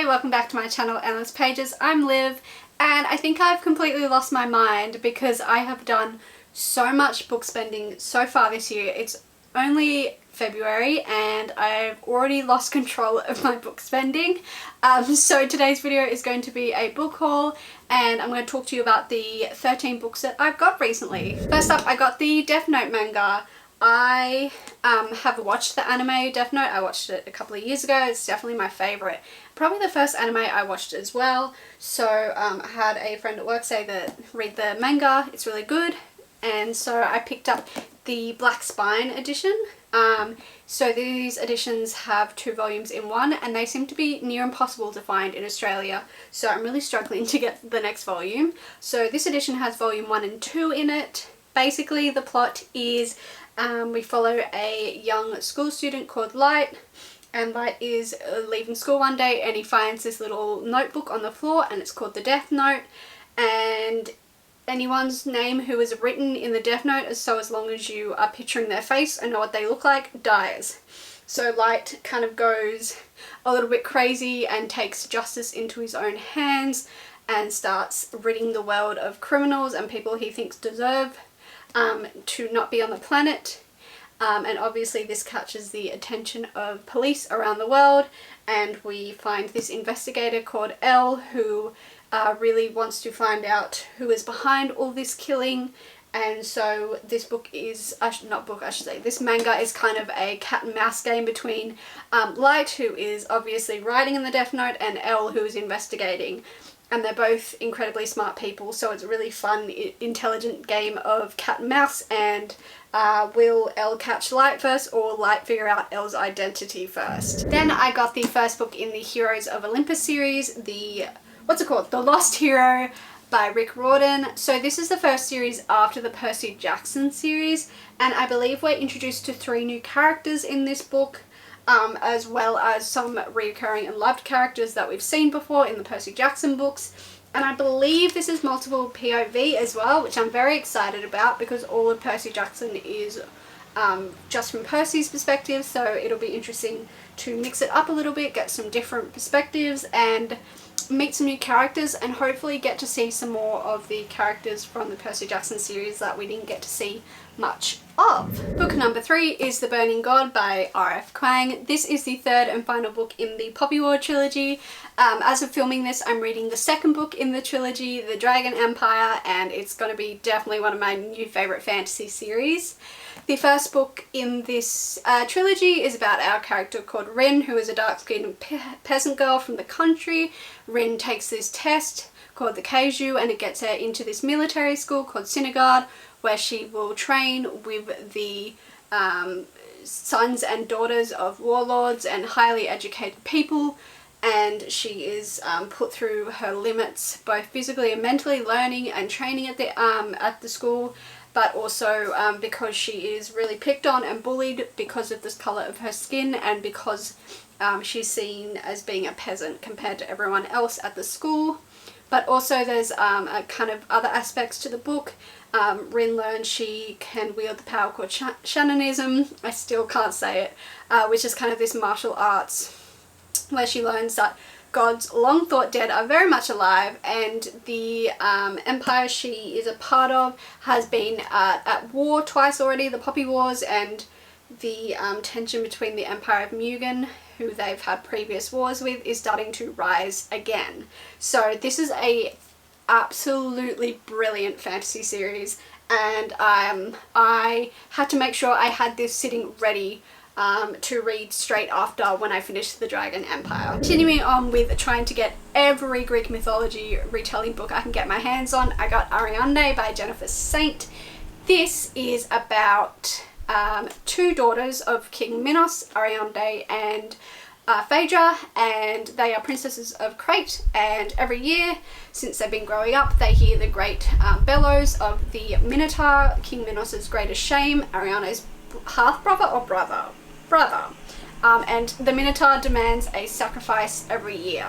Hi, welcome back to my channel Endless Pages. I'm Liv, and I think I've completely lost my mind because I have done so much book spending so far this year. It's only February and I've already lost control of my book spending. So today's video is going to be a book haul, and I'm going to talk to you about the 13 books that I've got recently. First up, I got the Death Note manga. I have watched the anime Death Note. I watched it a couple of years ago. It's definitely my favourite. Probably the first anime I watched as well. So I had a friend at work say that read the manga, it's really good. And so I picked up the Black Spine edition. So these editions have 2 volumes in one, and they seem to be near impossible to find in Australia. So I'm really struggling to get the next volume. So this edition has volume 1 and 2 in it. Basically the plot is we follow a young school student called Light, and Light is leaving school one day and he finds this little notebook on the floor and it's called the Death Note, and anyone's name who is written in the Death Note, so as long as you are picturing their face and know what they look like, dies. So Light kind of goes a little bit crazy and takes justice into his own hands and starts ridding the world of criminals and people he thinks deserve to not be on the planet. And obviously this catches the attention of police around the world, and we find this investigator called Elle who really wants to find out who is behind all this killing. And so this book is, this manga is kind of a cat and mouse game between Light, who is obviously writing in the Death Note, and Elle, who is investigating. And they're both incredibly smart people, so it's a really fun, intelligent game of cat and mouse. And will Elle catch Light first, or Light figure out Elle's identity first? Then I got the first book in the Heroes of Olympus series, The Lost Hero by Rick Riordan. So this is the first series after the Percy Jackson series, and I believe we're introduced to 3 new characters in this book. As well as some recurring and loved characters that we've seen before in the Percy Jackson books. And I believe this is multiple POV as well, which I'm very excited about because all of Percy Jackson is just from Percy's perspective, so it'll be interesting to mix it up a little bit, get some different perspectives and meet some new characters, and hopefully get to see some more of the characters from the Percy Jackson series that we didn't get to see much of. Book number 3 is The Burning God by R.F. Kuang. This is the 3rd and final book in the Poppy War trilogy. As of filming this, I'm reading the 2nd book in the trilogy, The Dragon Empire, and it's going to be definitely one of my new favourite fantasy series. The first book in this trilogy is about our character called Rin, who is a dark-skinned peasant girl from the country. Rin takes this test called the Keiju, and it gets her into this military school called Synagogue, where she will train with the sons and daughters of warlords and highly educated people. And she is put through her limits, both physically and mentally, learning and training at the school, but also because she is really picked on and bullied because of the colour of her skin, and because she's seen as being a peasant compared to everyone else at the school. But also there's a kind of other aspects to the book. Rin learns she can wield the power called Shamanism, I still can't say it, which is kind of this martial arts where she learns that gods long thought dead are very much alive, and the empire she is a part of has been at war twice already, the Poppy Wars, and the tension between the Empire of Mugen, who they've had previous wars with, is starting to rise again. So this is a absolutely brilliant fantasy series, and I had to make sure I had this sitting ready to read straight after when I finished The Dragon Empire. Continuing on with trying to get every Greek mythology retelling book I can get my hands on, I got Ariadne by Jennifer Saint. This is about 2 daughters of King Minos, Ariadne and Phaedra, and they are princesses of Crete, and every year since they've been growing up they hear the great bellows of the Minotaur, King Minos' greatest shame, Ariadne's half-brother or brother, and the Minotaur demands a sacrifice every year.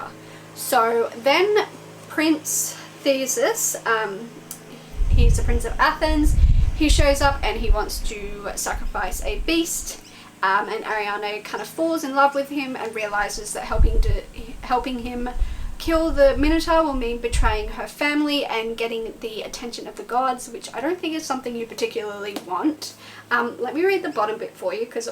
So then Prince Theseus, he's the Prince of Athens, he shows up and he wants to sacrifice a beast, and Ariadne kind of falls in love with him and realizes that helping him kill the Minotaur will mean betraying her family and getting the attention of the gods, which I don't think is something you particularly want. Let me read the bottom bit for you because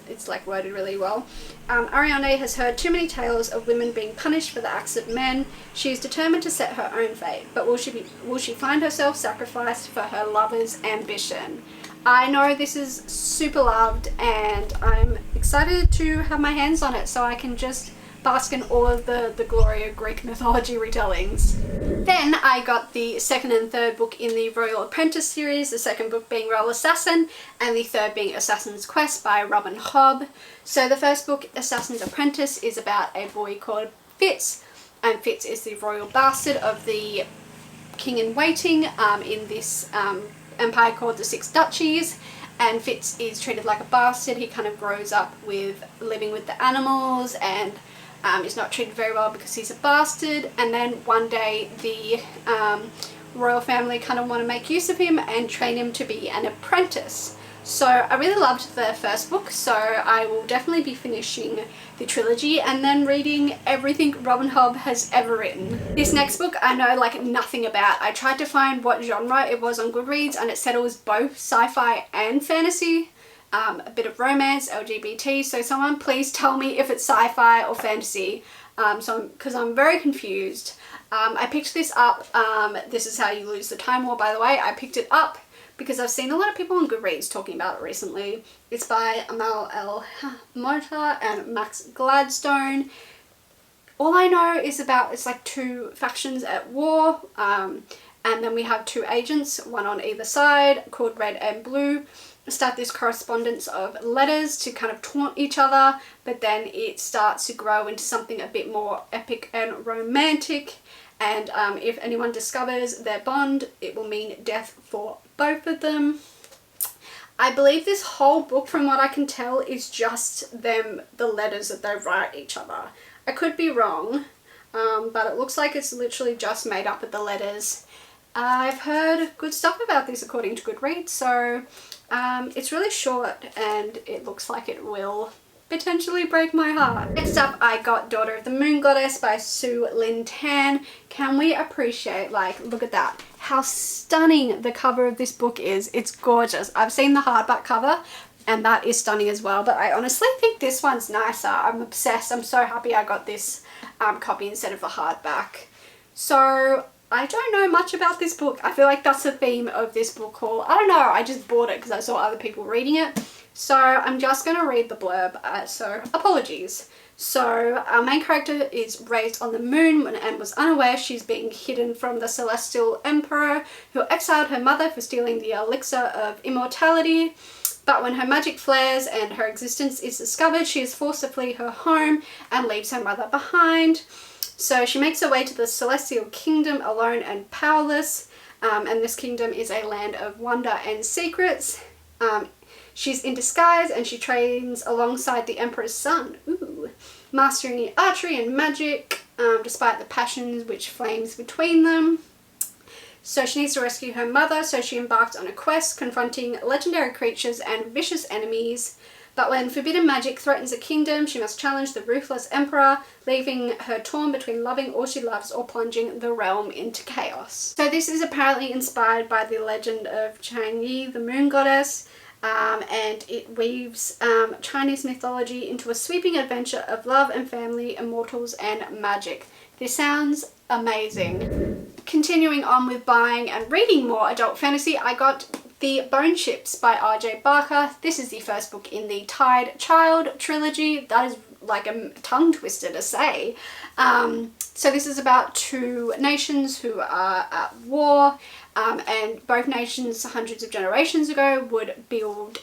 it's like worded really well. Ariane has heard too many tales of women being punished for the acts of men. She is determined to set her own fate, but will she find herself sacrificed for her lover's ambition? I know this is super loved and I'm excited to have my hands on it so I can just bask in all of the glory of Greek mythology retellings. Then I got the second and third book in the Royal Apprentice series, the second book being Royal Assassin and the third being Assassin's Quest by Robin Hobb. So the first book, Assassin's Apprentice, is about a boy called Fitz, and Fitz is the royal bastard of the king in waiting in this empire called the Six Duchies. And Fitz is treated like a bastard. He kind of grows up with living with the animals and is not treated very well because he's a bastard, and then one day the royal family kind of want to make use of him and train him to be an apprentice. So I really loved the first book, so I will definitely be finishing the trilogy and then reading everything Robin Hobb has ever written. This next book I know like nothing about. I tried to find what genre it was on Goodreads and it said it was both sci-fi and fantasy. A bit of romance, LGBT, so someone please tell me if it's sci-fi or fantasy, because I'm very confused. I picked this up, This Is How You Lose the Time War, by the way. I picked it up because I've seen a lot of people on Goodreads talking about it recently. It's by Amal El Mota and Max Gladstone. All I know is about, it's like two factions at war, and then we have two agents, one on either side, called Red and Blue. Start this correspondence of letters to kind of taunt each other, but then it starts to grow into something a bit more epic and romantic, and if anyone discovers their bond, it will mean death for both of them. I believe this whole book, from what I can tell, is just them, the letters that they write each other. I could be wrong, but it looks like it's literally just made up of the letters. I've heard good stuff about this according to Goodreads, so it's really short and it looks like it will potentially break my heart. Next up I got Daughter of the Moon Goddess by Sue Lin Tan. Can we appreciate, like, look at that, how stunning the cover of this book is. It's gorgeous. I've seen the hardback cover and that is stunning as well, but I honestly think this one's nicer. I'm obsessed. I'm so happy I got this copy instead of the hardback. So I don't know much about this book. I feel like that's the theme of this book haul. I don't know, I just bought it because I saw other people reading it. So I'm just going to read the blurb, so apologies. So our main character is raised on the moon and was unaware she's being hidden from the celestial emperor who exiled her mother for stealing the elixir of immortality. But when her magic flares and her existence is discovered, she is forced to flee her home and leaves her mother behind. So she makes her way to the Celestial Kingdom alone and powerless, and this kingdom is a land of wonder and secrets. She's in disguise and she trains alongside the Emperor's son, mastering archery and magic, despite the passions which flames between them. So she needs to rescue her mother, so she embarks on a quest confronting legendary creatures and vicious enemies. But when forbidden magic threatens a kingdom, she must challenge the ruthless emperor, leaving her torn between loving all she loves or plunging the realm into chaos. So this is apparently inspired by the legend of Chang'e, the moon goddess, and it weaves Chinese mythology into a sweeping adventure of love and family, immortals and magic. This sounds amazing. Continuing on with buying and reading more adult fantasy, I got The Bone Ships by R.J. Barker. This is the first book in the Tied Child trilogy. That is like a tongue twister to say. So this is about two nations who are at war, and both nations hundreds of generations ago would build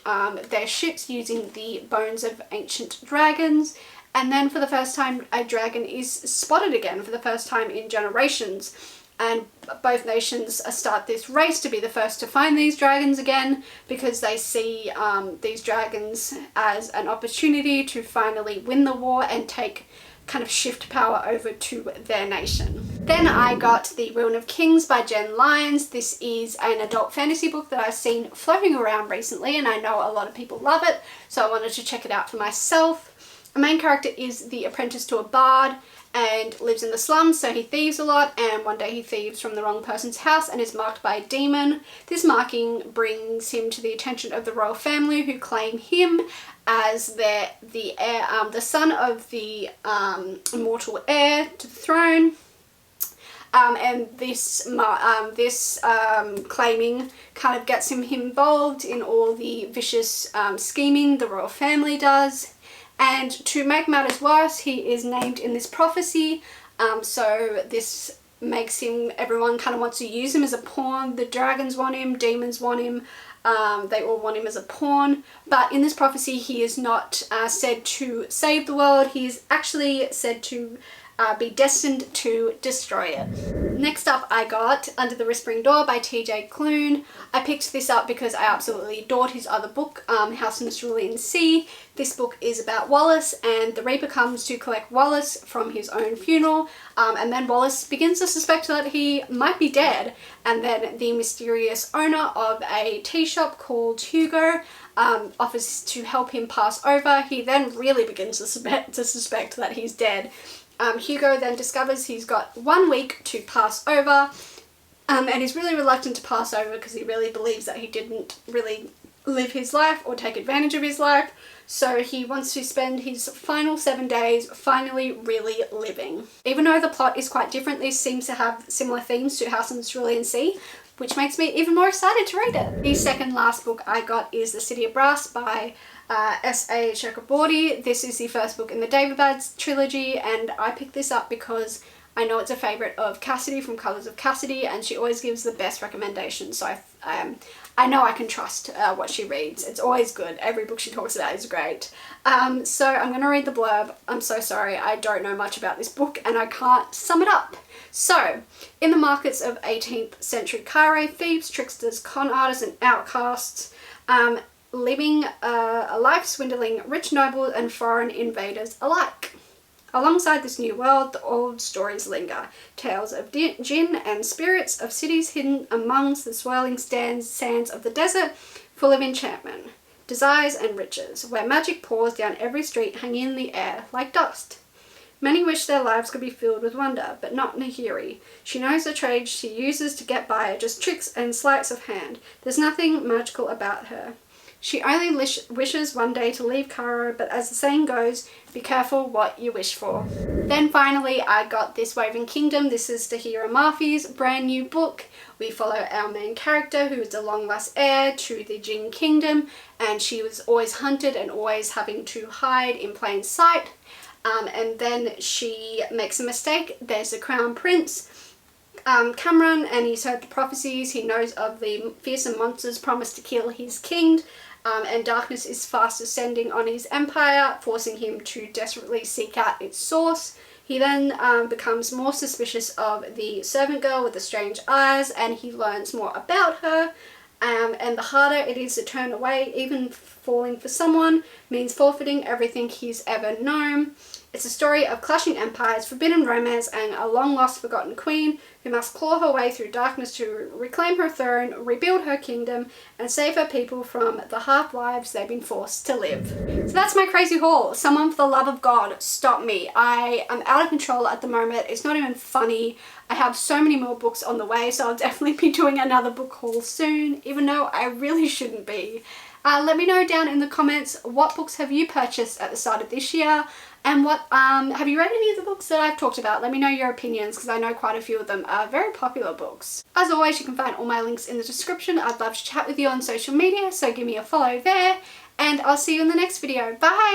their ships using the bones of ancient dragons. And then for the first time, a dragon is spotted again for the first time in generations. And both nations start this race to be the first to find these dragons again, because they see these dragons as an opportunity to finally win the war and kind of shift power over to their nation. Then I got The Rune of Kings by Jen Lyons. This is an adult fantasy book that I've seen floating around recently and I know a lot of people love it, so I wanted to check it out for myself. The main character is the apprentice to a bard, and lives in the slums, so he thieves a lot, and one day he thieves from the wrong person's house and is marked by a demon. This marking brings him to the attention of the royal family, who claim him as the heir, the son of the immortal heir to the throne. And this claiming kind of gets him involved in all the vicious scheming the royal family does. And to make matters worse, he is named in this prophecy, so this makes him, everyone kind of wants to use him as a pawn. The dragons want him, demons want him, they all want him as a pawn. But in this prophecy, he is not said to save the world. He is actually said to be destined to destroy it. Next up, I got Under the Whispering Door by TJ Klune. I picked this up because I absolutely adored his other book, House in the Cerulean Sea. This book is about Wallace, and the Reaper comes to collect Wallace from his own funeral, and then Wallace begins to suspect that he might be dead, and then the mysterious owner of a tea shop called Hugo offers to help him pass over. He then really begins to suspect that he's dead. Hugo then discovers he's got 1 week to pass over, and he's really reluctant to pass over because he really believes that he didn't really live his life or take advantage of his life. So he wants to spend his final 7 days finally really living. Even though the plot is quite different, this seems to have similar themes to House in the Cerulean Sea, which makes me even more excited to read it. The second last book I got is The City of Brass by S.A. Chakraborty. This is the first book in the Daevabad trilogy, and I picked this up because I know it's a favourite of Cassidy from Colours of Cassidy, and she always gives the best recommendations, so I know I can trust what she reads. It's always good. Every book she talks about is great. So I'm going to read the blurb. I'm so sorry, I don't know much about this book and I can't sum it up. So, in the markets of 18th century Kare, thieves, tricksters, con artists and outcasts, living a life swindling rich nobles and foreign invaders alike. Alongside this new world, the old stories linger. Tales of jinn and spirits, of cities hidden amongst the swirling sands of the desert, full of enchantment, desires and riches, where magic pours down every street, hanging in the air like dust. Many wish their lives could be filled with wonder, but not Nahiri. She knows the trade she uses to get by are just tricks and sleights of hand. There's nothing magical about her. She only wishes one day to leave Cairo, but as the saying goes, be careful what you wish for. Then finally, I got This Woven Kingdom. This is Tahira Murphy's brand new book. We follow our main character, who is the long-lost heir to the Jinn Kingdom, and she was always hunted and always having to hide in plain sight. And then she makes a mistake. There's a crown prince, Cameron, and he's heard the prophecies. He knows of the fearsome monsters promised to kill his king. And darkness is fast ascending on his empire, forcing him to desperately seek out its source. He then becomes more suspicious of the servant girl with the strange eyes, and he learns more about her. And the harder it is to turn away, even falling for someone means forfeiting everything he's ever known. It's a story of clashing empires, forbidden romance, and a long-lost forgotten queen who must claw her way through darkness to reclaim her throne, rebuild her kingdom, and save her people from the half-lives they've been forced to live. So that's my crazy haul. Someone, for the love of God, stop me. I am out of control at the moment. It's not even funny. I have so many more books on the way, so I'll definitely be doing another book haul soon, even though I really shouldn't be. Let me know down in the comments, what books have you purchased at the start of this year, and what have you read any of the books that I've talked about? Let me know your opinions, because I know quite a few of them are very popular books. As always, you can find all my links in the description. I'd love to chat with you on social media, so give me a follow there, and I'll see you in the next video. Bye!